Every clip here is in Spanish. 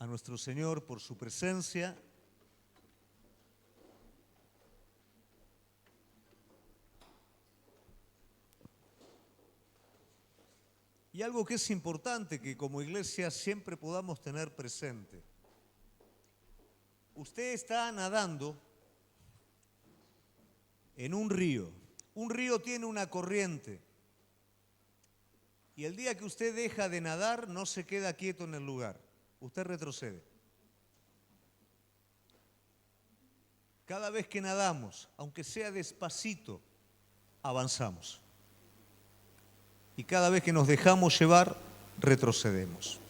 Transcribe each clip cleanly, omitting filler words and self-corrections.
a nuestro Señor por su presencia. Y algo que es importante que como iglesia siempre podamos tener presente. Usted está nadando en un río. Un río tiene una corriente. Y el día que usted deja de nadar, no se queda quieto en el lugar. Usted retrocede. Cada vez que nadamos, aunque sea despacito, avanzamos. Y cada vez que nos dejamos llevar, retrocedemos.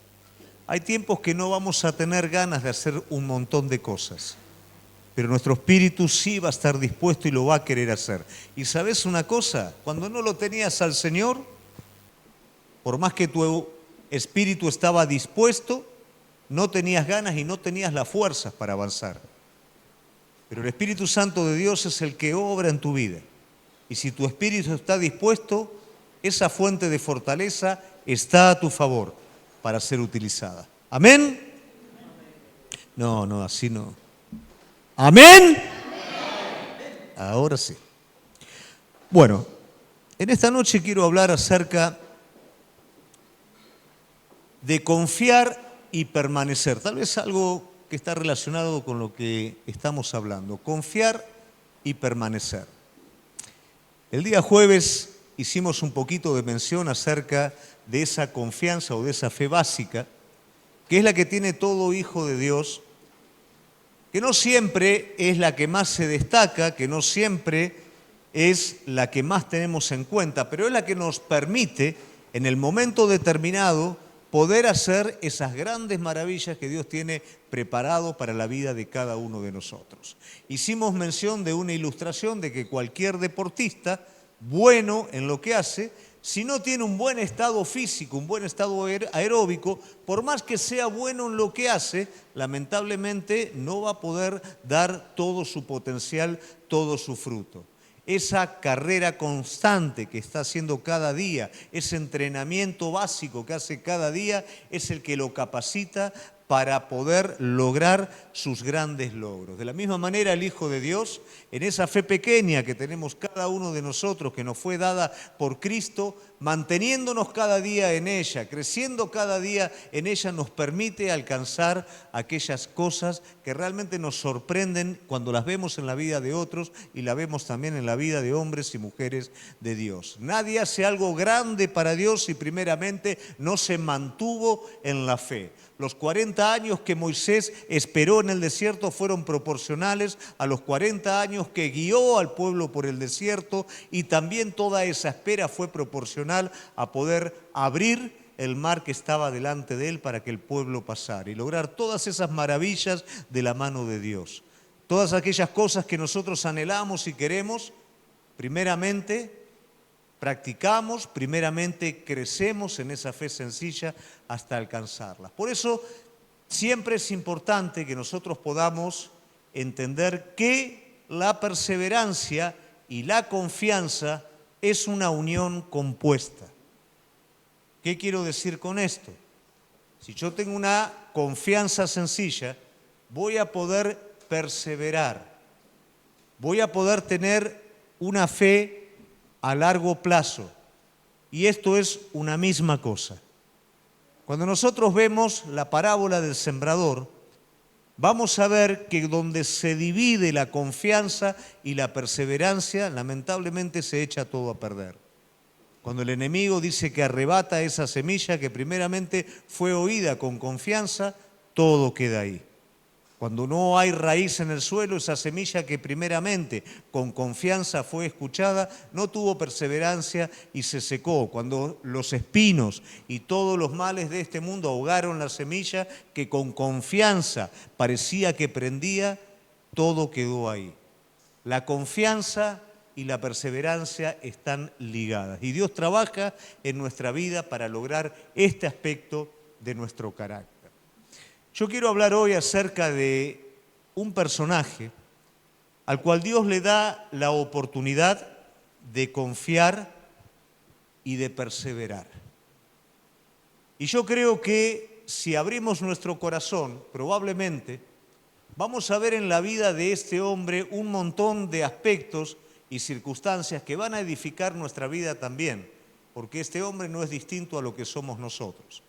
Hay tiempos que no vamos a tener ganas de hacer un montón de cosas, pero nuestro espíritu sí va a estar dispuesto y lo va a querer hacer. Y ¿sabes una cosa? Cuando no lo tenías al Señor, por más que tu espíritu estaba dispuesto, no tenías ganas y no tenías las fuerzas para avanzar. Pero el Espíritu Santo de Dios es el que obra en tu vida. Y si tu espíritu está dispuesto, esa fuente de fortaleza está a tu favor para ser utilizada. ¿Amén? No, así no. ¿Amén? Ahora sí. Bueno, en esta noche quiero hablar acerca de confiar y permanecer. Tal vez algo que está relacionado con lo que estamos hablando. Confiar y permanecer. El día jueves hicimos un poquito de mención acerca de esa confianza o de esa fe básica, que es la que tiene todo hijo de Dios, que no siempre es la que más se destaca, que no siempre es la que más tenemos en cuenta, pero es la que nos permite en el momento determinado poder hacer esas grandes maravillas que Dios tiene preparado para la vida de cada uno de nosotros. Hicimos mención de una ilustración de que cualquier deportista, bueno en lo que hace, si no tiene un buen estado físico, un buen estado aeróbico, por más que sea bueno en lo que hace, lamentablemente no va a poder dar todo su potencial, todo su fruto. Esa carrera constante que está haciendo cada día, ese entrenamiento básico que hace cada día, es el que lo capacita para poder lograr sus grandes logros. De la misma manera, el Hijo de Dios, en esa fe pequeña que tenemos cada uno de nosotros, que nos fue dada por Cristo, manteniéndonos cada día en ella, creciendo cada día en ella, nos permite alcanzar aquellas cosas que realmente nos sorprenden cuando las vemos en la vida de otros y la vemos también en la vida de hombres y mujeres de Dios. Nadie hace algo grande para Dios si primeramente no se mantuvo en la fe. Los 40 años que Moisés esperó en el desierto fueron proporcionales a los 40 años que guió al pueblo por el desierto, y también toda esa espera fue proporcional a poder abrir el mar que estaba delante de él para que el pueblo pasara y lograr todas esas maravillas de la mano de Dios. Todas aquellas cosas que nosotros anhelamos y queremos, primeramente practicamos, primeramente crecemos en esa fe sencilla hasta alcanzarla. Por eso siempre es importante que nosotros podamos entender que la perseverancia y la confianza es una unión compuesta. ¿Qué quiero decir con esto? Si yo tengo una confianza sencilla, voy a poder perseverar, voy a poder tener una fe a largo plazo. Y esto es una misma cosa. Cuando nosotros vemos la parábola del sembrador, vamos a ver que donde se divide la confianza y la perseverancia, lamentablemente se echa todo a perder. Cuando el enemigo dice que arrebata esa semilla que primeramente fue oída con confianza, todo queda ahí. Cuando no hay raíz en el suelo, esa semilla que primeramente con confianza fue escuchada, no tuvo perseverancia y se secó. Cuando los espinos y todos los males de este mundo ahogaron la semilla que con confianza parecía que prendía, todo quedó ahí. La confianza y la perseverancia están ligadas. Y Dios trabaja en nuestra vida para lograr este aspecto de nuestro carácter. Yo quiero hablar hoy acerca de un personaje al cual Dios le da la oportunidad de confiar y de perseverar. Y yo creo que si abrimos nuestro corazón, probablemente vamos a ver en la vida de este hombre un montón de aspectos y circunstancias que van a edificar nuestra vida también, porque este hombre no es distinto a lo que somos nosotros.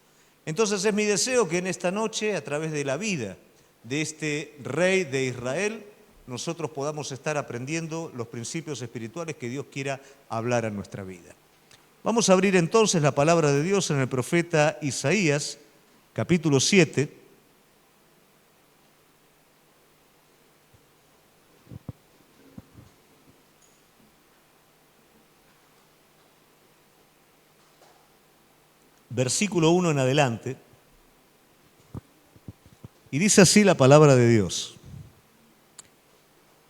Entonces es mi deseo que en esta noche, a través de la vida de este rey de Israel, nosotros podamos estar aprendiendo los principios espirituales que Dios quiera hablar a nuestra vida. Vamos a abrir entonces la palabra de Dios en el profeta Isaías, capítulo 7. Versículo 1 en adelante, y dice así la palabra de Dios.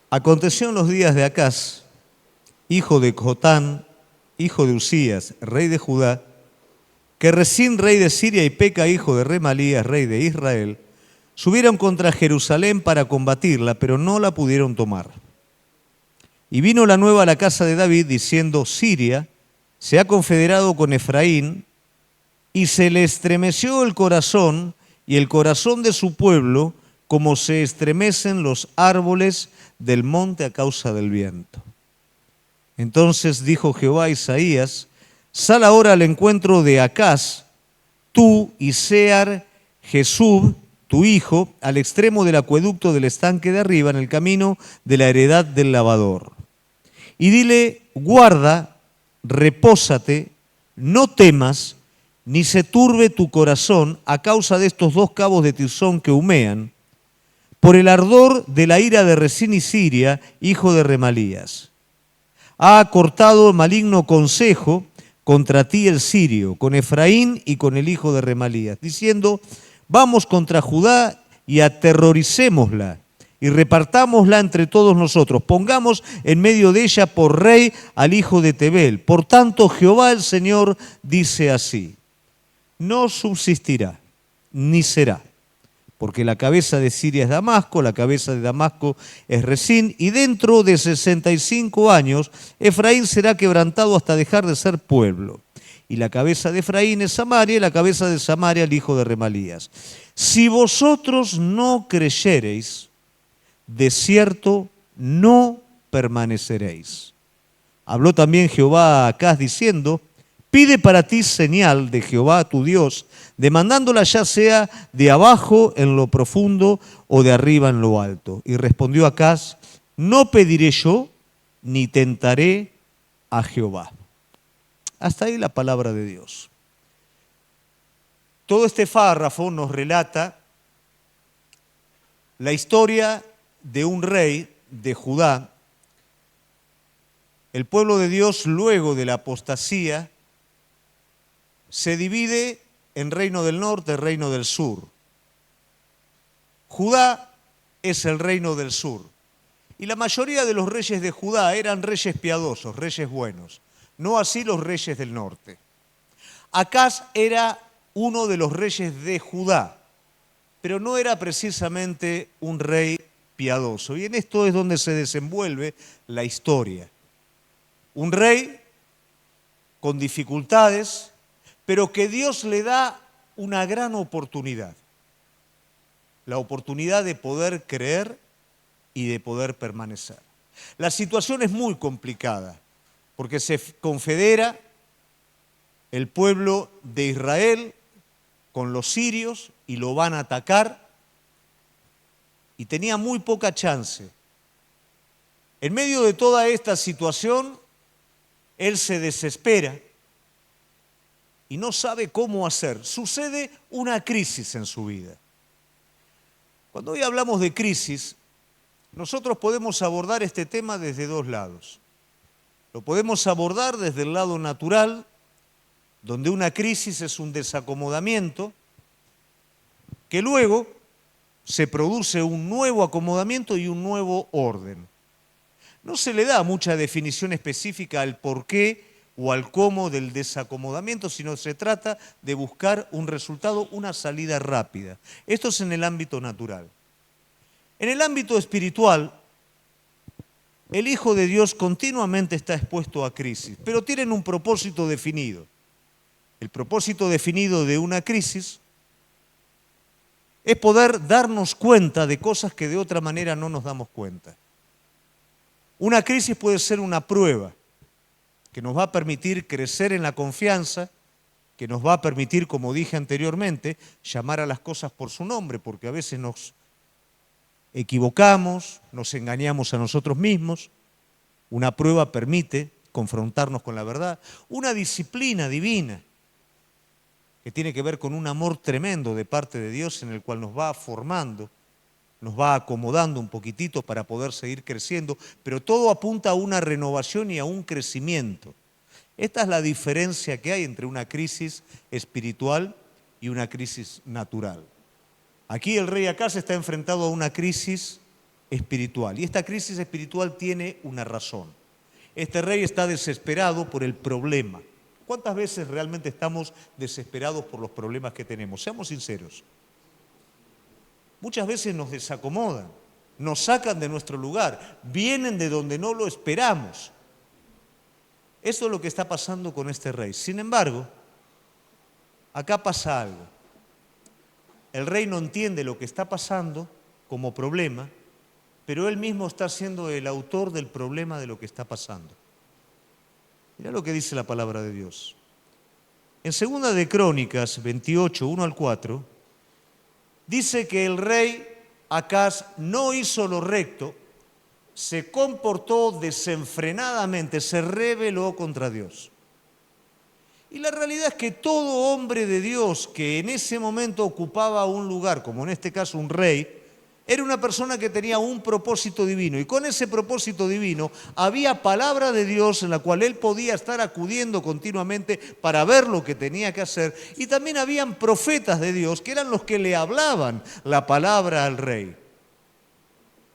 Aconteció en los días de Acaz, hijo de Jotán, hijo de Usías, rey de Judá, que Resín, rey de Siria, y Peca, hijo de Remalías, rey de Israel, subieron contra Jerusalén para combatirla, pero no la pudieron tomar. Y vino la nueva a la casa de David, diciendo: Siria se ha confederado con Efraín, y se le estremeció el corazón y el corazón de su pueblo, como se estremecen los árboles del monte a causa del viento. Entonces dijo Jehová a Isaías: sal ahora al encuentro de Acaz, tú y Sear Jesub, tu hijo, al extremo del acueducto del estanque de arriba, en el camino de la heredad del lavador. Y dile: guarda, repósate, no temas, ni se turbe tu corazón a causa de estos dos cabos de tizón que humean, por el ardor de la ira de Resín y Siria, hijo de Remalías. Ha cortado maligno consejo contra ti el sirio, con Efraín y con el hijo de Remalías, diciendo: vamos contra Judá y aterroricémosla, y repartámosla entre todos nosotros, pongamos en medio de ella por rey al hijo de Tebel. Por tanto, Jehová el Señor dice así: no subsistirá, ni será, porque la cabeza de Siria es Damasco, la cabeza de Damasco es Resín, y dentro de 65 años Efraín será quebrantado hasta dejar de ser pueblo. Y la cabeza de Efraín es Samaria, y la cabeza de Samaria el hijo de Remalías. Si vosotros no creyereis, de cierto no permaneceréis. Habló también Jehová a Acaz diciendo: pide para ti señal de Jehová tu Dios, demandándola ya sea de abajo en lo profundo o de arriba en lo alto. Y respondió Acaz: no pediré yo, ni tentaré a Jehová. Hasta ahí la palabra de Dios. Todo este párrafo nos relata la historia de un rey de Judá. El pueblo de Dios, luego de la apostasía, se divide en reino del norte y reino del sur. Judá es el reino del sur. Y la mayoría de los reyes de Judá eran reyes piadosos, reyes buenos. No así los reyes del norte. Acaz era uno de los reyes de Judá, pero no era precisamente un rey piadoso. Y en esto es donde se desenvuelve la historia. Un rey con dificultades, pero que Dios le da una gran oportunidad. La oportunidad de poder creer y de poder permanecer. La situación es muy complicada, porque se confedera el pueblo de Israel con los sirios y lo van a atacar, y tenía muy poca chance. En medio de toda esta situación, él se desespera y no sabe cómo hacer. Sucede una crisis en su vida. Cuando hoy hablamos de crisis, nosotros podemos abordar este tema desde dos lados. Lo podemos abordar desde el lado natural, donde una crisis es un desacomodamiento, que luego se produce un nuevo acomodamiento y un nuevo orden. No se le da mucha definición específica al porqué o al cómo del desacomodamiento, sino se trata de buscar un resultado, una salida rápida. Esto es en el ámbito natural. En el ámbito espiritual, el Hijo de Dios continuamente está expuesto a crisis, pero tienen un propósito definido. El propósito definido de una crisis es poder darnos cuenta de cosas que de otra manera no nos damos cuenta. Una crisis puede ser una prueba que nos va a permitir crecer en la confianza, que nos va a permitir, como dije anteriormente, llamar a las cosas por su nombre, porque a veces nos equivocamos, nos engañamos a nosotros mismos. Una prueba permite confrontarnos con la verdad. Una disciplina divina que tiene que ver con un amor tremendo de parte de Dios en el cual nos va formando, nos va acomodando un poquitito para poder seguir creciendo, pero todo apunta a una renovación y a un crecimiento. Esta es la diferencia que hay entre una crisis espiritual y una crisis natural. Aquí el rey Acaz está enfrentado a una crisis espiritual y esta crisis espiritual tiene una razón. Este rey está desesperado por el problema. ¿Cuántas veces realmente estamos desesperados por los problemas que tenemos? Seamos sinceros. Muchas veces nos desacomodan, nos sacan de nuestro lugar, vienen de donde no lo esperamos. Eso es lo que está pasando con este rey. Sin embargo, acá pasa algo. El rey no entiende lo que está pasando como problema, pero él mismo está siendo el autor del problema de lo que está pasando. Mirá lo que dice la palabra de Dios. En 2 de Crónicas 28, 1 al 4, dice que el rey Acaz no hizo lo recto, se comportó desenfrenadamente, se rebeló contra Dios. Y la realidad es que todo hombre de Dios que en ese momento ocupaba un lugar, como en este caso un rey, era una persona que tenía un propósito divino. Y con ese propósito divino había palabra de Dios en la cual él podía estar acudiendo continuamente para ver lo que tenía que hacer. Y también habían profetas de Dios que eran los que le hablaban la palabra al rey.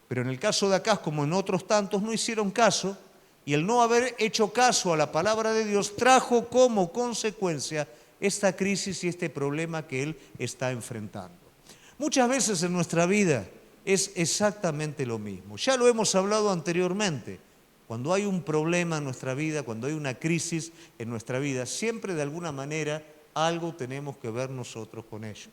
Pero en el caso de Acaz, como en otros tantos, no hicieron caso, y el no haber hecho caso a la palabra de Dios trajo como consecuencia esta crisis y este problema que él está enfrentando. Muchas veces en nuestra vida es exactamente lo mismo. Ya lo hemos hablado anteriormente. Cuando hay un problema en nuestra vida, cuando hay una crisis en nuestra vida, siempre de alguna manera algo tenemos que ver nosotros con ello.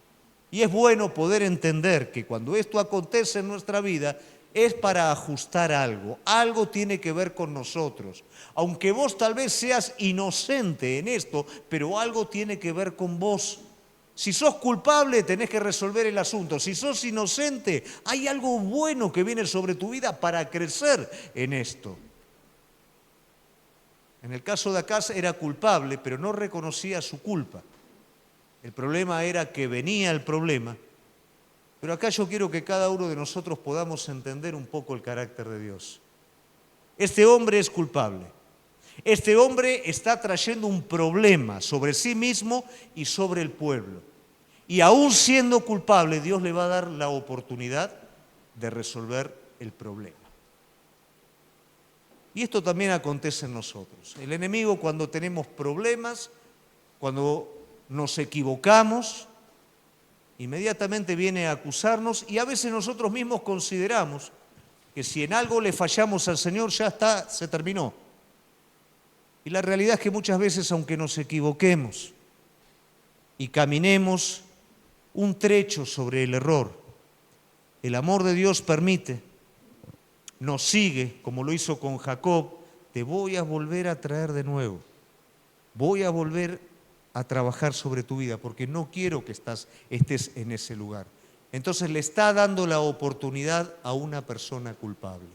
Y es bueno poder entender que cuando esto acontece en nuestra vida, es para ajustar algo, algo tiene que ver con nosotros. Aunque vos tal vez seas inocente en esto, pero algo tiene que ver con vos. Si sos culpable, tenés que resolver el asunto. Si sos inocente, hay algo bueno que viene sobre tu vida para crecer en esto. En el caso de Acaz era culpable, pero no reconocía su culpa. El problema era que venía el problema. Pero acá yo quiero que cada uno de nosotros podamos entender un poco el carácter de Dios. Este hombre es culpable. Este hombre está trayendo un problema sobre sí mismo y sobre el pueblo. Y aún siendo culpable, Dios le va a dar la oportunidad de resolver el problema. Y esto también acontece en nosotros. El enemigo, cuando tenemos problemas, cuando nos equivocamos, inmediatamente viene a acusarnos y a veces nosotros mismos consideramos que si en algo le fallamos al Señor ya está, se terminó. Y la realidad es que muchas veces, aunque nos equivoquemos y caminemos un trecho sobre el error, el amor de Dios permite, nos sigue, como lo hizo con Jacob, te voy a volver a traer de nuevo, voy a volver a trabajar sobre tu vida, porque no quiero que estés en ese lugar. Entonces le está dando la oportunidad a una persona culpable.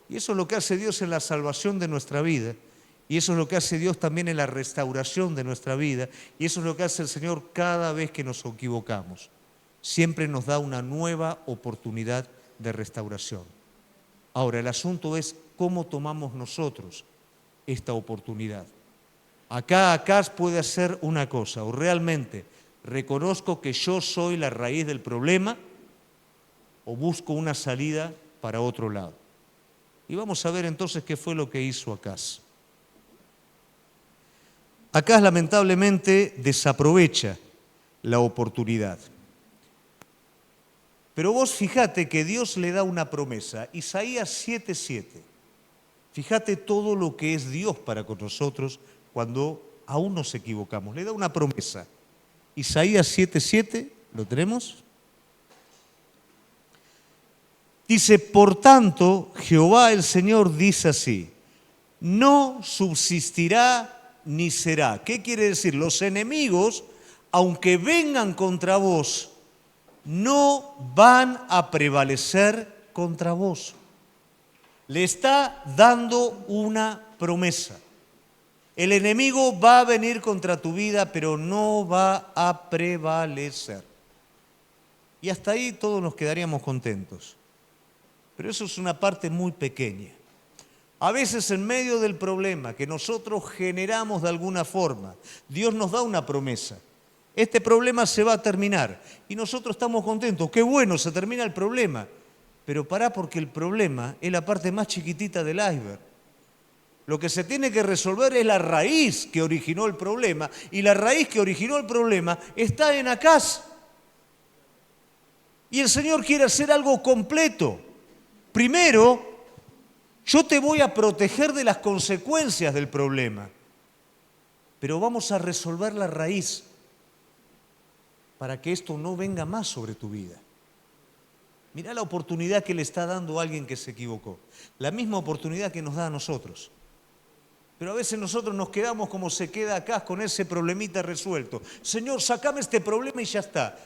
Y eso es lo que hace Dios en la salvación de nuestra vida, y eso es lo que hace Dios también en la restauración de nuestra vida, y eso es lo que hace el Señor cada vez que nos equivocamos. Siempre nos da una nueva oportunidad de restauración. Ahora, el asunto es cómo tomamos nosotros esta oportunidad. Acá Acaz puede hacer una cosa, o realmente reconozco que yo soy la raíz del problema, o busco una salida para otro lado. Y vamos a ver entonces qué fue lo que hizo Acaz. Acaz lamentablemente desaprovecha la oportunidad. Pero vos fíjate que Dios le da una promesa, Isaías 7:7. Fíjate todo lo que es Dios para con nosotros cuando aún nos equivocamos. Le da una promesa. Isaías 7:7, ¿lo tenemos? Dice, por tanto, Jehová el Señor dice así, no subsistirá ni será. ¿Qué quiere decir? Los enemigos, aunque vengan contra vos, no van a prevalecer contra vos. Le está dando una promesa. El enemigo va a venir contra tu vida, pero no va a prevalecer. Y hasta ahí todos nos quedaríamos contentos. Pero eso es una parte muy pequeña. A veces en medio del problema que nosotros generamos de alguna forma, Dios nos da una promesa. Este problema se va a terminar y nosotros estamos contentos. Qué bueno, se termina el problema. Pero pará, porque el problema es la parte más chiquitita del iceberg. Lo que se tiene que resolver es la raíz que originó el problema, y la raíz que originó el problema está en Acaz. Y el Señor quiere hacer algo completo. Primero, yo te voy a proteger de las consecuencias del problema, pero vamos a resolver la raíz para que esto no venga más sobre tu vida. Mirá la oportunidad que le está dando a alguien que se equivocó, la misma oportunidad que nos da a nosotros. Pero a veces nosotros nos quedamos como se queda acá con ese problemita resuelto. Señor, sacame este problema y ya está.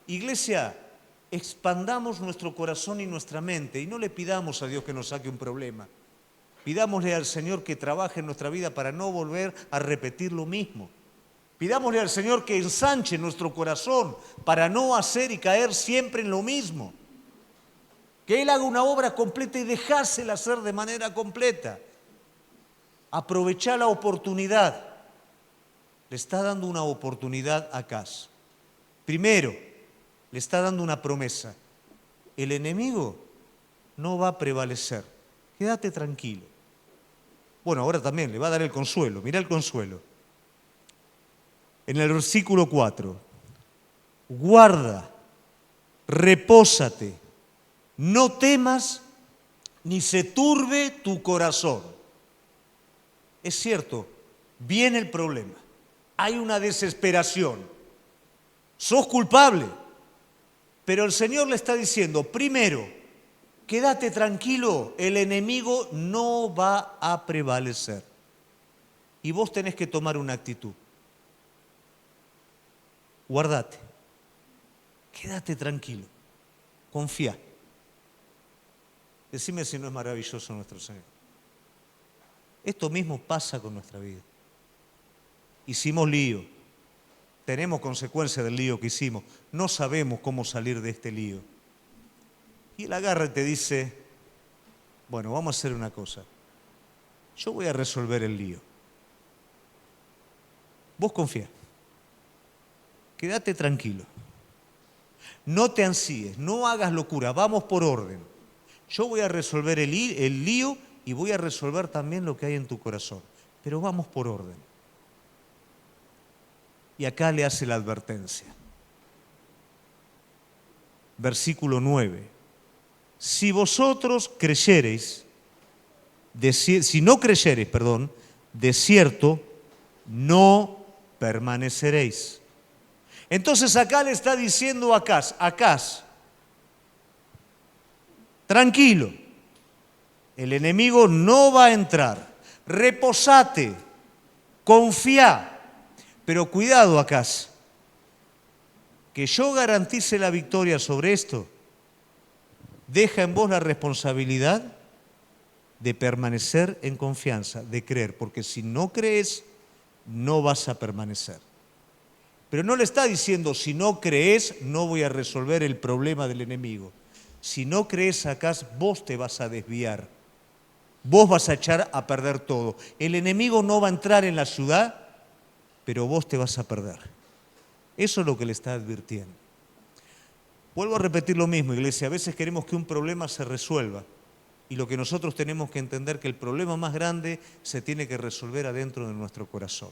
Iglesia, expandamos nuestro corazón y nuestra mente y no le pidamos a Dios que nos saque un problema. Pidámosle al Señor que trabaje en nuestra vida para no volver a repetir lo mismo. Pidámosle al Señor que ensanche nuestro corazón para no hacer y caer siempre en lo mismo. Que Él haga una obra completa y dejársela hacer de manera completa. Aprovechá la oportunidad. Le está dando una oportunidad a Acaz. Primero, le está dando una promesa. El enemigo no va a prevalecer. Quédate tranquilo. Bueno, ahora también le va a dar el consuelo. Mirá el consuelo. En el versículo 4. Guarda, repósate, no temas ni se turbe tu corazón. Es cierto, viene el problema, hay una desesperación, sos culpable, pero el Señor le está diciendo, primero, quédate tranquilo, el enemigo no va a prevalecer. Y vos tenés que tomar una actitud. Guardate, quédate tranquilo, confía. Decime si no es maravilloso nuestro Señor. Esto mismo pasa con nuestra vida. Hicimos lío, tenemos consecuencias del lío que hicimos, no sabemos cómo salir de este lío. Y Él agarra y te dice, bueno, vamos a hacer una cosa, yo voy a resolver el lío. Vos confía, quédate tranquilo, no te ansíes, no hagas locura, vamos por orden. Yo voy a resolver el lío y voy a resolver también lo que hay en tu corazón. Pero vamos por orden. Y acá le hace la advertencia. Versículo 9. Si vosotros creyereis, si no creyereis, de cierto, no permaneceréis. Entonces acá le está diciendo a Acaz, tranquilo. El enemigo no va a entrar. Reposate, confía. Pero cuidado, Acaz, que yo garantice la victoria sobre esto, deja en vos la responsabilidad de permanecer en confianza, de creer, porque si no crees, no vas a permanecer. Pero no le está diciendo, si no crees, no voy a resolver el problema del enemigo. Si no crees, Acaz, vos te vas a desviar. Vos vas a echar a perder todo. El enemigo no va a entrar en la ciudad, pero vos te vas a perder. Eso es lo que le está advirtiendo. Vuelvo a repetir lo mismo, iglesia. A veces queremos que un problema se resuelva. Y lo que nosotros tenemos que entender que el problema más grande se tiene que resolver adentro de nuestro corazón.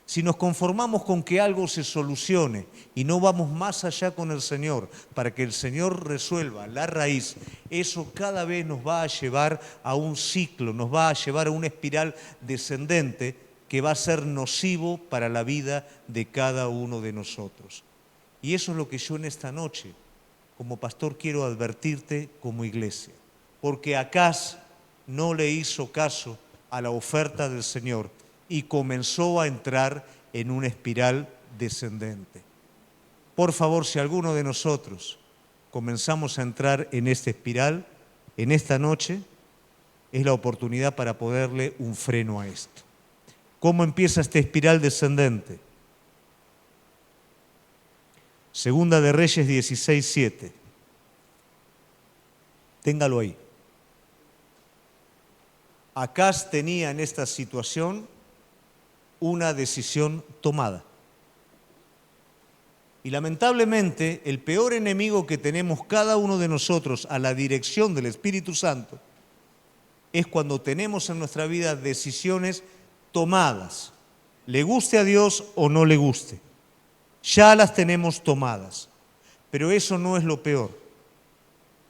Si nos conformamos con que algo se solucione y no vamos más allá con el Señor para que el Señor resuelva la raíz, eso cada vez nos va a llevar a un ciclo, nos va a llevar a una espiral descendente que va a ser nocivo para la vida de cada uno de nosotros. Y eso es lo que yo en esta noche como pastor quiero advertirte como iglesia, porque Acaz no le hizo caso a la oferta del Señor y comenzó a entrar en una espiral descendente. Por favor, si alguno de nosotros comenzamos a entrar en esta espiral, en esta noche es la oportunidad para ponerle un freno a esto. ¿Cómo empieza esta espiral descendente? Segunda de Reyes 16:7. Téngalo ahí. Acaz tenía en esta situación una decisión tomada. Y lamentablemente, el peor enemigo que tenemos cada uno de nosotros a la dirección del Espíritu Santo es cuando tenemos en nuestra vida decisiones tomadas, le guste a Dios o no le guste. Ya las tenemos tomadas, pero eso no es lo peor.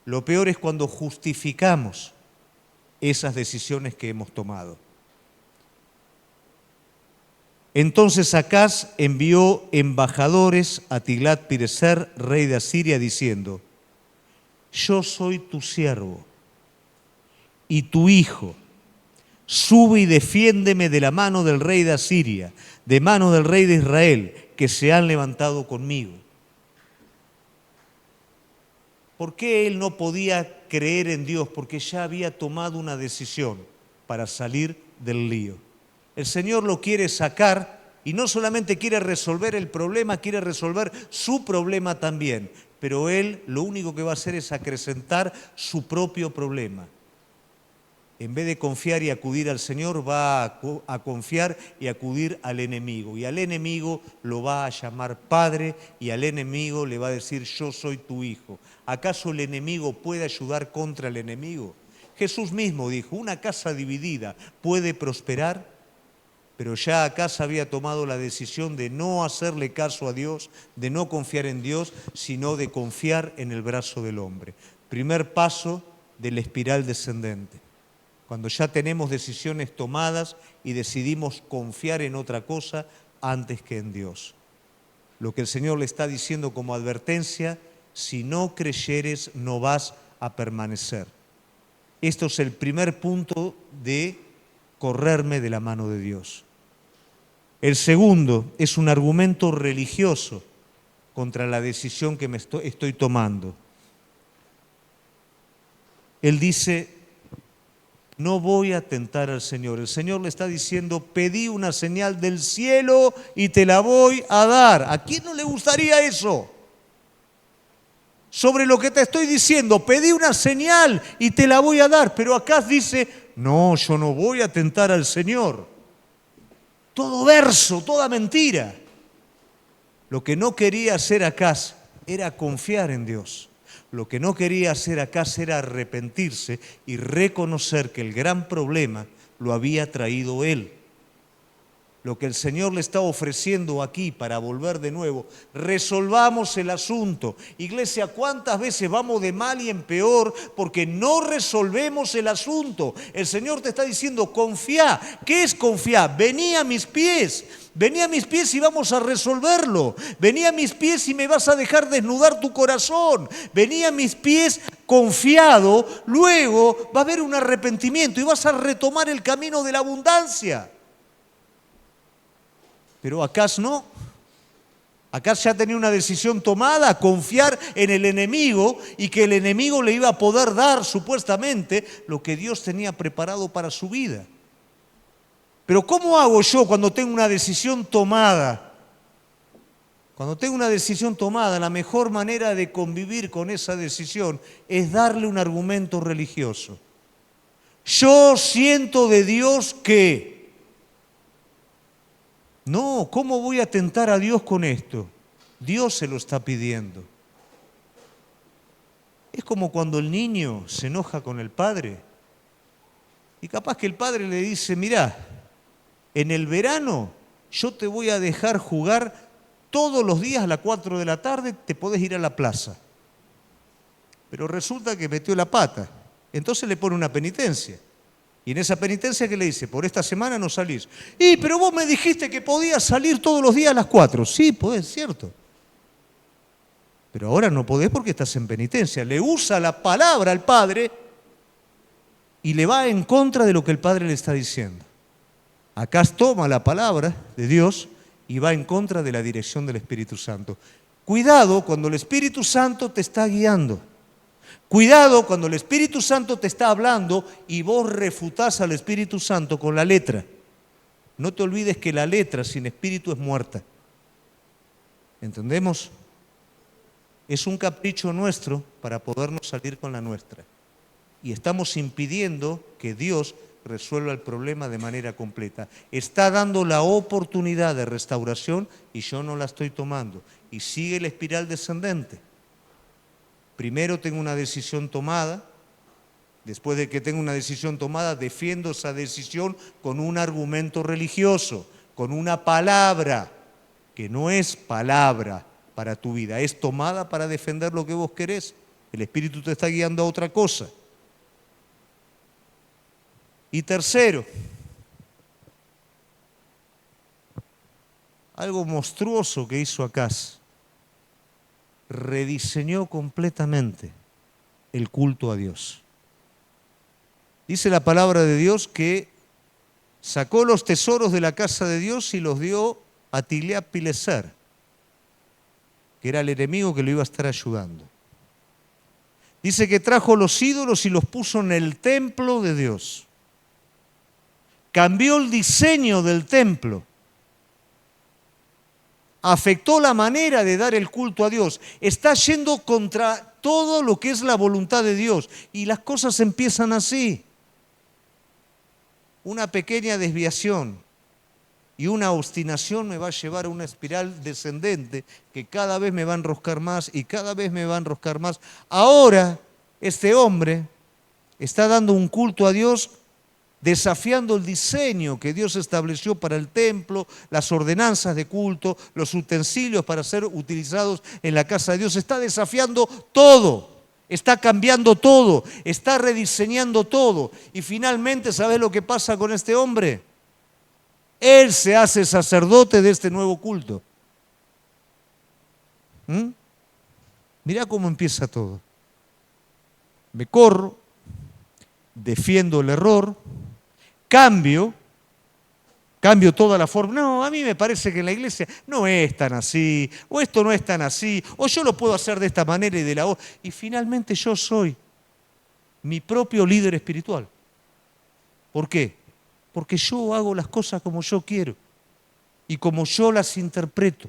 Lo peor es cuando justificamos esas decisiones que hemos tomado. Entonces Acaz envió embajadores a Tiglat-Pileser, rey de Asiria, diciendo: yo soy tu siervo y tu hijo. Sube y defiéndeme de la mano del rey de Asiria, de mano del rey de Israel, que se han levantado conmigo. ¿Por qué él no podía creer en Dios? Porque ya había tomado una decisión para salir del lío. El Señor lo quiere sacar y no solamente quiere resolver el problema, quiere resolver su problema también. Pero él lo único que va a hacer es acrecentar su propio problema. En vez de confiar y acudir al Señor, va a confiar y acudir al enemigo. Y al enemigo lo va a llamar padre y al enemigo le va a decir: yo soy tu hijo. ¿Acaso el enemigo puede ayudar contra el enemigo? Jesús mismo dijo: una casa dividida puede prosperar, pero ya Acaz había tomado la decisión de no hacerle caso a Dios, de no confiar en Dios, sino de confiar en el brazo del hombre. Primer paso de la espiral descendente. Cuando ya tenemos decisiones tomadas y decidimos confiar en otra cosa antes que en Dios. Lo que el Señor le está diciendo como advertencia: si no creyeres, no vas a permanecer. Esto es el primer punto de correrme de la mano de Dios. El segundo es un argumento religioso contra la decisión que estoy tomando. Él dice: no voy a tentar al Señor. El Señor le está diciendo: pedí una señal del cielo y te la voy a dar. ¿A quién no le gustaría eso? Sobre lo que te estoy diciendo, pedí una señal y te la voy a dar. Pero Acaz dice: no, yo no voy a tentar al Señor. Todo verso, toda mentira. Lo que no quería hacer Acaz era confiar en Dios. Lo que no quería hacer Acaz era arrepentirse y reconocer que el gran problema lo había traído él. Lo que el Señor le está ofreciendo aquí para volver de nuevo: resolvamos el asunto. Iglesia, ¿cuántas veces vamos de mal y en peor porque no resolvemos el asunto? El Señor te está diciendo: confía. ¿Qué es confiar? Vení a mis pies. Vení a mis pies y vamos a resolverlo. Vení a mis pies y me vas a dejar desnudar tu corazón. Vení a mis pies confiado. Luego va a haber un arrepentimiento y vas a retomar el camino de la abundancia. Pero Acaz no. Acaz ya tenía una decisión tomada: confiar en el enemigo y que el enemigo le iba a poder dar supuestamente lo que Dios tenía preparado para su vida. Pero ¿cómo hago yo cuando tengo una decisión tomada? Cuando tengo una decisión tomada, la mejor manera de convivir con esa decisión es darle un argumento religioso. Yo siento de Dios que... No, ¿cómo voy a tentar a Dios con esto? Dios se lo está pidiendo. Es como cuando el niño se enoja con el padre y capaz que el padre le dice: mirá, en el verano yo te voy a dejar jugar todos los días a las 4 de la tarde, te podés ir a la plaza. Pero resulta que metió la pata, entonces le pone una penitencia. Y en esa penitencia, ¿qué le dice? Por esta semana no salís. Pero vos me dijiste que podías salir todos los días a las 4. Sí, pues es cierto. Pero ahora no podés porque estás en penitencia. Le usa la palabra al Padre y le va en contra de lo que el Padre le está diciendo. Acá toma la palabra de Dios y va en contra de la dirección del Espíritu Santo. Cuidado cuando el Espíritu Santo te está guiando. Cuidado cuando el Espíritu Santo te está hablando y vos refutás al Espíritu Santo con la letra. No te olvides que la letra sin espíritu es muerta. ¿Entendemos? Es un capricho nuestro para podernos salir con la nuestra. Y estamos impidiendo que Dios resuelva el problema de manera completa. Está dando la oportunidad de restauración y yo no la estoy tomando. Y sigue la espiral descendente. Primero tengo una decisión tomada. Después de que tengo una decisión tomada, defiendo esa decisión con un argumento religioso, con una palabra, que no es palabra para tu vida, es tomada para defender lo que vos querés. El Espíritu te está guiando a otra cosa. Y tercero, algo monstruoso que hizo Acaz, rediseñó completamente el culto a Dios. Dice la palabra de Dios que sacó los tesoros de la casa de Dios y los dio a Tiglat-Pileser, que era el enemigo que lo iba a estar ayudando. Dice que trajo los ídolos y los puso en el templo de Dios. Cambió el diseño del templo. Afectó la manera de dar el culto a Dios. Está yendo contra todo lo que es la voluntad de Dios. Y las cosas empiezan así. Una pequeña desviación y una obstinación me va a llevar a una espiral descendente que cada vez me va a enroscar más y cada vez me va a enroscar más. Ahora este hombre está dando un culto a Dios desafiando el diseño que Dios estableció para el templo, las ordenanzas de culto, los utensilios para ser utilizados en la casa de Dios. Está desafiando todo. Está cambiando todo, está rediseñando todo. Y finalmente, ¿sabes lo que pasa con este hombre? Él se hace sacerdote de este nuevo culto. Mirá cómo empieza todo. Me corro, defiendo el error, cambio toda la forma. No, a mí me parece que en la iglesia no es tan así, o esto no es tan así, o yo lo puedo hacer de esta manera y de la otra. Y finalmente yo soy mi propio líder espiritual. ¿Por qué? Porque yo hago las cosas como yo quiero y como yo las interpreto.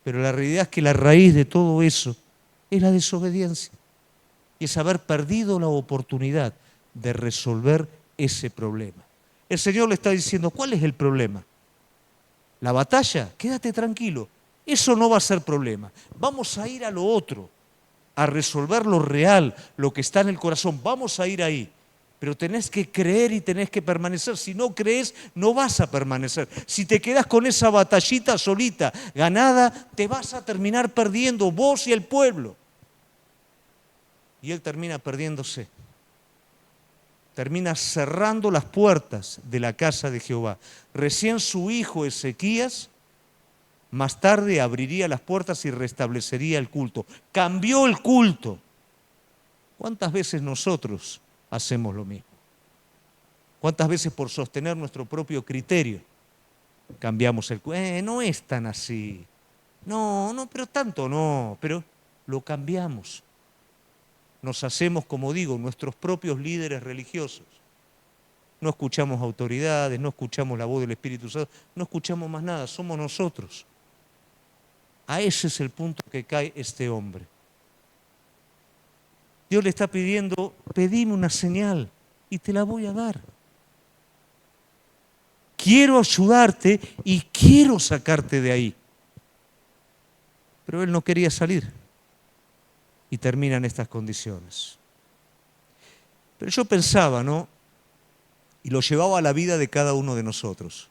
Pero la realidad es que la raíz de todo eso es la desobediencia. Y es haber perdido la oportunidad de resolver ese problema. El Señor le está diciendo, ¿cuál es el problema? ¿La batalla? Quédate tranquilo. Eso no va a ser problema. Vamos a ir a lo otro, a resolver lo real, lo que está en el corazón. Vamos a ir ahí. Pero tenés que creer y tenés que permanecer. Si no crees, no vas a permanecer. Si te quedás con esa batallita solita, ganada, te vas a terminar perdiendo vos y el pueblo. Y él termina perdiéndose. Termina cerrando las puertas de la casa de Jehová. Recién su hijo Ezequías, más tarde abriría las puertas y restablecería el culto. Cambió el culto. ¿Cuántas veces nosotros hacemos lo mismo? ¿Cuántas veces por sostener nuestro propio criterio cambiamos el culto? No es tan así. No, pero tanto no. Pero lo cambiamos. Nos hacemos, como digo, nuestros propios líderes religiosos. No escuchamos autoridades, no escuchamos la voz del Espíritu Santo, no escuchamos más nada, somos nosotros. A ese es el punto que cae este hombre. Dios le está pidiendo, pedime una señal y te la voy a dar. Quiero ayudarte y quiero sacarte de ahí. Pero él no quería salir. Y termina en estas condiciones. Pero yo pensaba, ¿no? Y lo llevaba a la vida de cada uno de nosotros.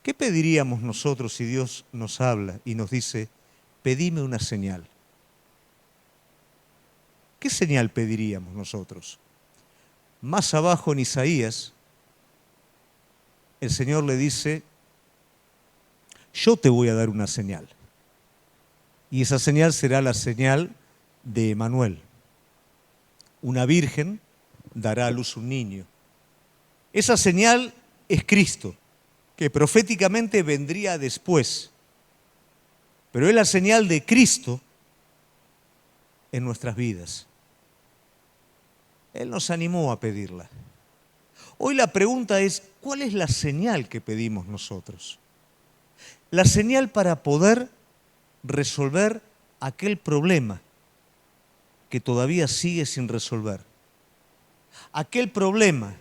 ¿Qué pediríamos nosotros si Dios nos habla y nos dice, pedime una señal? ¿Qué señal pediríamos nosotros? Más abajo en Isaías, el Señor le dice, yo te voy a dar una señal. Y esa señal será la señal de Emanuel. Una virgen dará a luz un niño. Esa señal es Cristo, que proféticamente vendría después. Pero es la señal de Cristo en nuestras vidas. Él nos animó a pedirla. Hoy la pregunta es, ¿cuál es la señal que pedimos nosotros? La señal para poder resolver aquel problema que todavía sigue sin resolver. Aquel problema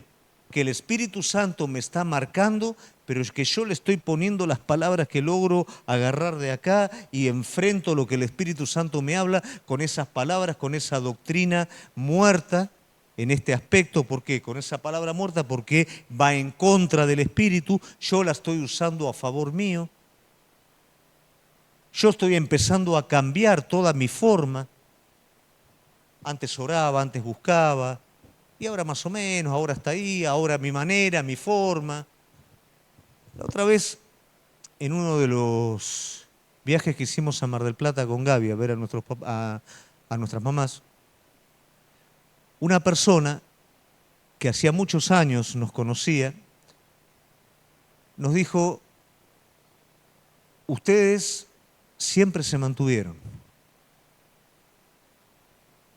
que el Espíritu Santo me está marcando, pero es que yo le estoy poniendo las palabras que logro agarrar de acá y enfrento lo que el Espíritu Santo me habla con esas palabras, con esa doctrina muerta en este aspecto. ¿Por qué? Con esa palabra muerta porque va en contra del Espíritu, yo la estoy usando a favor mío. Yo estoy empezando a cambiar toda mi forma. Antes oraba, antes buscaba, y ahora más o menos, ahora está ahí, ahora mi manera, mi forma. La otra vez, en uno de los viajes que hicimos a Mar del Plata con Gaby a ver a nuestras mamás, una persona que hacía muchos años nos conocía, nos dijo, ustedes siempre se mantuvieron.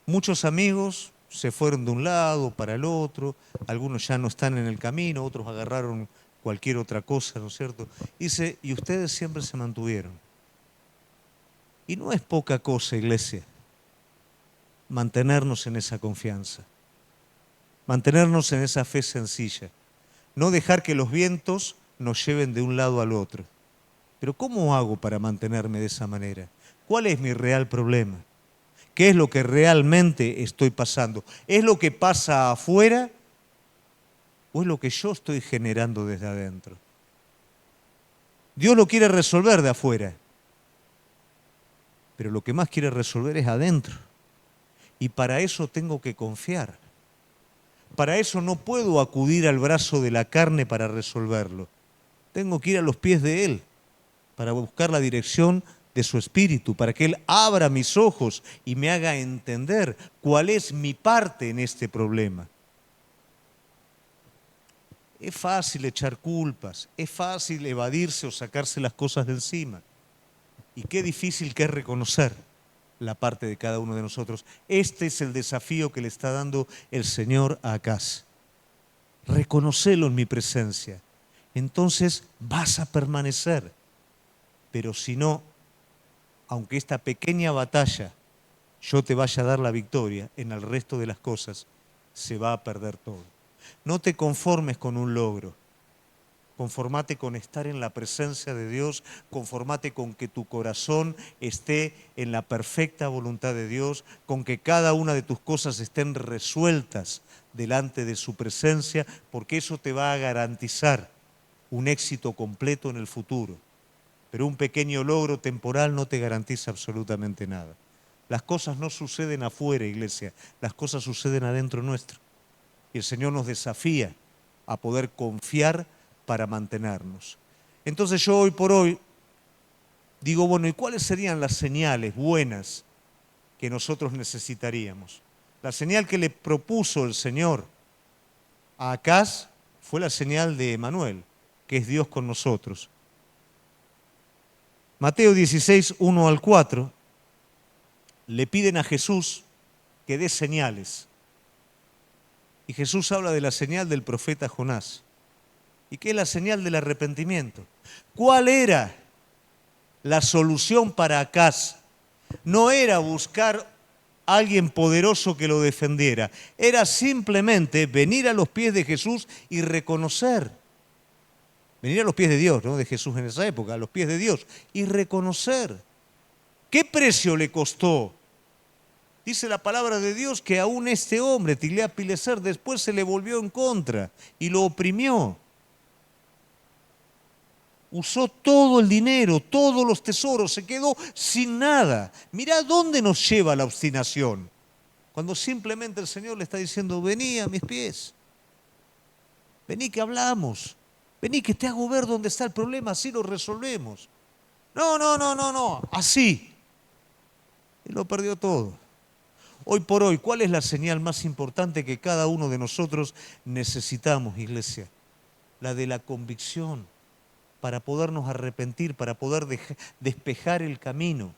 Muchos amigos se fueron de un lado para el otro, algunos ya no están en el camino, otros agarraron cualquier otra cosa, ¿no es cierto? Dice, y ustedes siempre se mantuvieron. Y no es poca cosa, iglesia, mantenernos en esa confianza, mantenernos en esa fe sencilla, no dejar que los vientos nos lleven de un lado al otro. Pero ¿cómo hago para mantenerme de esa manera? ¿Cuál es mi real problema? ¿Qué es lo que realmente estoy pasando? ¿Es lo que pasa afuera o es lo que yo estoy generando desde adentro? Dios lo quiere resolver de afuera, pero lo que más quiere resolver es adentro. Y para eso tengo que confiar. Para eso no puedo acudir al brazo de la carne para resolverlo. Tengo que ir a los pies de Él para buscar la dirección de su Espíritu, para que Él abra mis ojos y me haga entender cuál es mi parte en este problema. Es fácil echar culpas, es fácil evadirse o sacarse las cosas de encima. Y qué difícil que es reconocer la parte de cada uno de nosotros. Este es el desafío que le está dando el Señor a Acaz. Reconocelo en mi presencia. Entonces vas a permanecer. Pero si no, aunque esta pequeña batalla yo te vaya a dar la victoria, en el resto de las cosas se va a perder todo. No te conformes con un logro. Conformate con estar en la presencia de Dios, conformate con que tu corazón esté en la perfecta voluntad de Dios, con que cada una de tus cosas estén resueltas delante de su presencia, porque eso te va a garantizar un éxito completo en el futuro. Pero un pequeño logro temporal no te garantiza absolutamente nada. Las cosas no suceden afuera, iglesia, las cosas suceden adentro nuestro. Y el Señor nos desafía a poder confiar para mantenernos. Entonces yo hoy por hoy digo, bueno, ¿y cuáles serían las señales buenas que nosotros necesitaríamos? La señal que le propuso el Señor a Acaz fue la señal de Emanuel, que es Dios con nosotros. Mateo 16, 1 al 4, le piden a Jesús que dé señales. Y Jesús habla de la señal del profeta Jonás. ¿Y qué es la señal del arrepentimiento? ¿Cuál era la solución para Acaz? No era buscar a alguien poderoso que lo defendiera. Era simplemente venir a los pies de Jesús y reconocer. Venir a los pies de Dios, no de Jesús en esa época, a los pies de Dios y reconocer. ¿Qué precio le costó? Dice la palabra de Dios que aún este hombre, Tiglat-Pileser, después se le volvió en contra y lo oprimió. Usó todo el dinero, todos los tesoros, se quedó sin nada. Mirá dónde nos lleva la obstinación. Cuando simplemente el Señor le está diciendo, vení a mis pies. Vení que hablamos. Vení que te hago ver dónde está el problema, así lo resolvemos. No, así. y lo perdió todo. Hoy por hoy, ¿cuál es la señal más importante que cada uno de nosotros necesitamos, iglesia? La de la convicción, para podernos arrepentir, para poder despejar el camino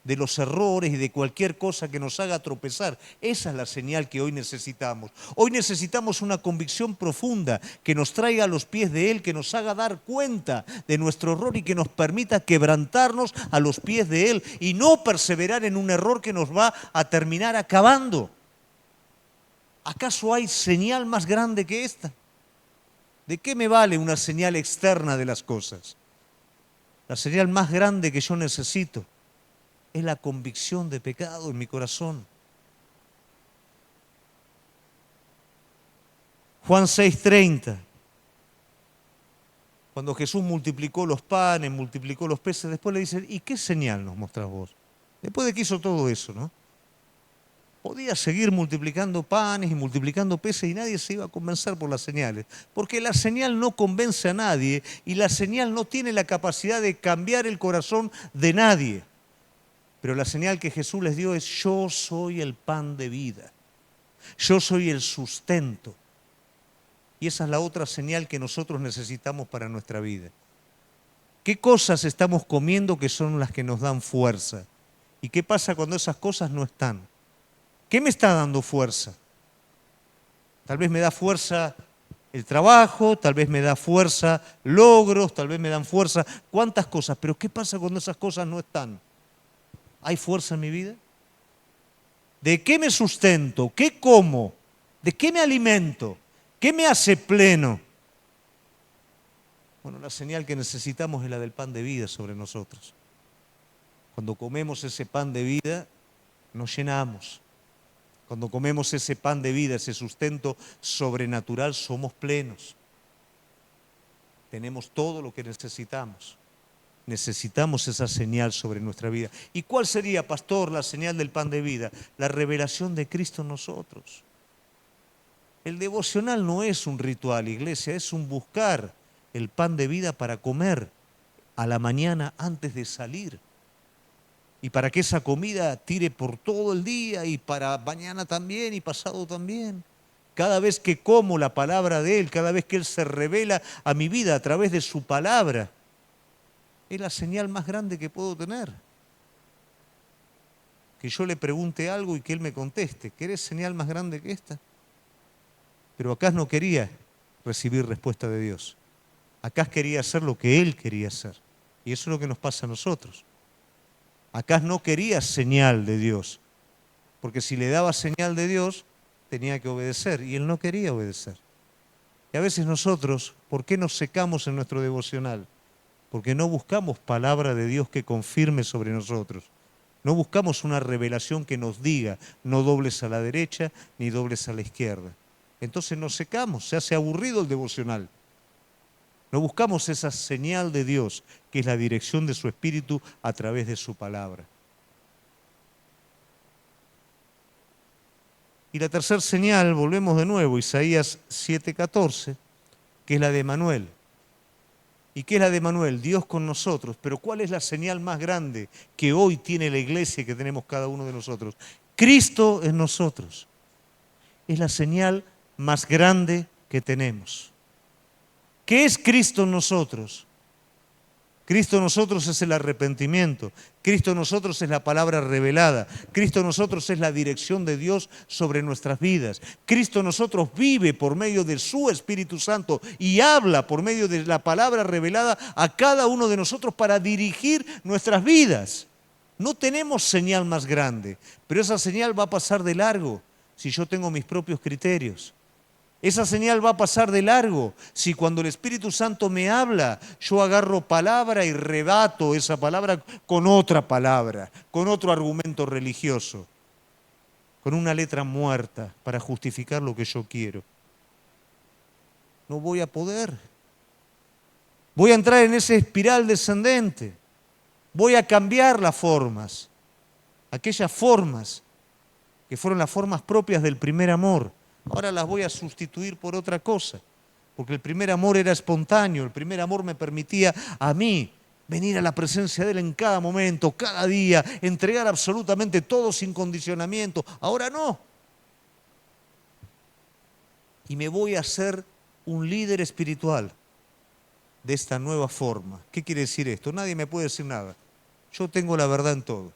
de los errores y de cualquier cosa que nos haga tropezar. Esa es la señal que hoy necesitamos. Hoy necesitamos una convicción profunda que nos traiga a los pies de Él, que nos haga dar cuenta de nuestro error y que nos permita quebrantarnos a los pies de Él y no perseverar en un error que nos va a terminar acabando. ¿Acaso hay señal más grande que esta? ¿De qué me vale una señal externa de las cosas? La señal más grande que yo necesito es la convicción de pecado en mi corazón. Juan 6:30. Cuando Jesús multiplicó los panes, multiplicó los peces, después le dicen, ¿y qué señal nos mostrás vos? Después de que hizo todo eso, ¿no? Podía seguir multiplicando panes y multiplicando peces y nadie se iba a convencer por las señales. Porque la señal no convence a nadie y la señal no tiene la capacidad de cambiar el corazón de nadie. Pero la señal que Jesús les dio es: yo soy el pan de vida, yo soy el sustento. Y esa es la otra señal que nosotros necesitamos para nuestra vida. ¿Qué cosas estamos comiendo que son las que nos dan fuerza? ¿Y qué pasa cuando esas cosas no están? ¿Qué me está dando fuerza? Tal vez me da fuerza el trabajo, tal vez me da fuerza logros, tal vez me dan fuerza cuántas cosas. Pero ¿qué pasa cuando esas cosas no están? ¿Hay fuerza en mi vida? ¿De qué me sustento? ¿Qué como? ¿De qué me alimento? ¿Qué me hace pleno? Bueno, la señal que necesitamos es la del pan de vida sobre nosotros. Cuando comemos ese pan de vida, nos llenamos. Cuando comemos ese pan de vida, ese sustento sobrenatural, somos plenos. Tenemos todo lo que necesitamos. Necesitamos esa señal sobre nuestra vida. ¿Y cuál sería, pastor, la señal del pan de vida? La revelación de Cristo en nosotros. El devocional no es un ritual, iglesia, es un buscar el pan de vida para comer a la mañana antes de salir. Y para que esa comida tire por todo el día y para mañana también y pasado también. Cada vez que como la palabra de Él, cada vez que Él se revela a mi vida a través de su palabra, es la señal más grande que puedo tener. Que yo le pregunte algo y que Él me conteste. ¿Querés señal más grande que esta? Pero Acaz no quería recibir respuesta de Dios. Acaz quería hacer lo que Él quería hacer. Y eso es lo que nos pasa a nosotros. Acaz no quería señal de Dios. Porque si le daba señal de Dios, tenía que obedecer. Y él no quería obedecer. Y a veces nosotros, ¿por qué nos secamos en nuestro devocional? Porque no buscamos palabra de Dios que confirme sobre nosotros. No buscamos una revelación que nos diga, no dobles a la derecha ni dobles a la izquierda. Entonces nos secamos, se hace aburrido el devocional. No buscamos esa señal de Dios, que es la dirección de su Espíritu a través de su palabra. Y la tercera señal, volvemos de nuevo, Isaías 7:14, que es la de Emanuel. ¿Y qué es la de Emanuel? Dios con nosotros. Pero ¿cuál es la señal más grande que hoy tiene la iglesia y que tenemos cada uno de nosotros? Cristo en nosotros. Es la señal más grande que tenemos. ¿Qué es Cristo en nosotros? Cristo en nosotros es el arrepentimiento. Cristo en nosotros es la palabra revelada. Cristo en nosotros es la dirección de Dios sobre nuestras vidas. Cristo en nosotros vive por medio de su Espíritu Santo y habla por medio de la palabra revelada a cada uno de nosotros para dirigir nuestras vidas. No tenemos señal más grande, pero esa señal va a pasar de largo si yo tengo mis propios criterios. Esa señal va a pasar de largo si cuando el Espíritu Santo me habla, yo agarro palabra y rebato esa palabra con otra palabra, con otro argumento religioso, con una letra muerta para justificar lo que yo quiero. No voy a poder. Voy a entrar en esa espiral descendente. Voy a cambiar las formas, aquellas formas que fueron las formas propias del primer amor. Ahora las voy a sustituir por otra cosa, porque el primer amor era espontáneo, el primer amor me permitía a mí venir a la presencia de Él en cada momento, cada día, entregar absolutamente todo sin condicionamiento. Ahora no. Y me voy a hacer un líder espiritual de esta nueva forma. ¿Qué quiere decir esto? Nadie me puede decir nada. Yo tengo la verdad en todo.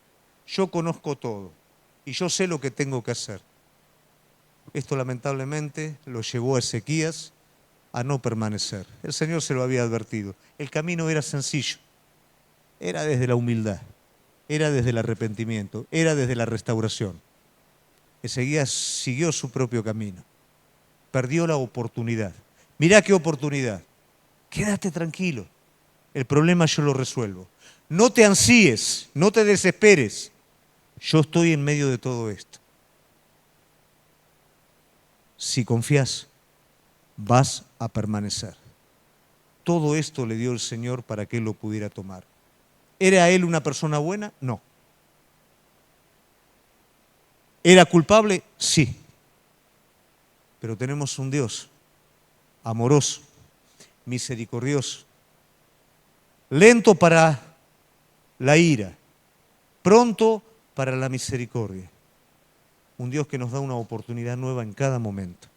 Yo conozco todo. Y yo sé lo que tengo que hacer. Esto lamentablemente lo llevó a Ezequías a no permanecer. El Señor se lo había advertido. El camino era sencillo. Era desde la humildad. Era desde el arrepentimiento. Era desde la restauración. Ezequías siguió su propio camino. Perdió la oportunidad. Mirá qué oportunidad. Quédate tranquilo. El problema yo lo resuelvo. No te ansíes, no te desesperes. Yo estoy en medio de todo esto. Si confías, vas a permanecer. Todo esto le dio el Señor para que Él lo pudiera tomar. ¿Era Él una persona buena? No. ¿Era culpable? Sí. Pero tenemos un Dios amoroso, misericordioso, lento para la ira, pronto para la misericordia. Un Dios que nos da una oportunidad nueva en cada momento.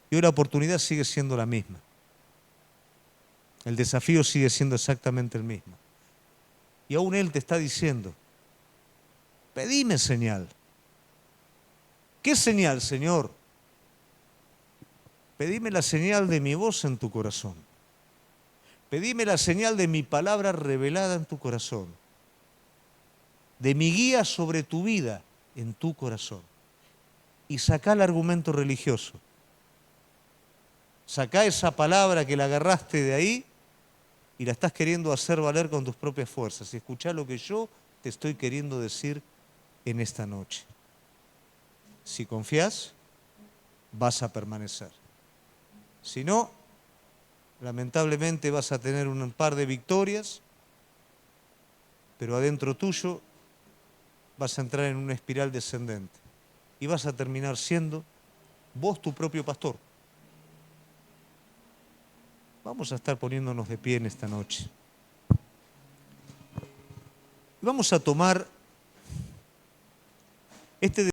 Y hoy la oportunidad sigue siendo la misma. El desafío sigue siendo exactamente el mismo. Y aún Él te está diciendo, pedime señal. ¿Qué señal, Señor? Pedime la señal de mi voz en tu corazón. Pedime la señal de mi palabra revelada en tu corazón. De mi guía sobre tu vida en tu corazón. Y sacá el argumento religioso. Sacá esa palabra que la agarraste de ahí y la estás queriendo hacer valer con tus propias fuerzas. Y escuchá lo que yo te estoy queriendo decir en esta noche. Si confías, vas a permanecer. Si no, lamentablemente vas a tener un par de victorias, pero adentro tuyo vas a entrar en una espiral descendente y vas a terminar siendo vos tu propio pastor. Vamos a estar poniéndonos de pie en esta noche. Vamos a tomar este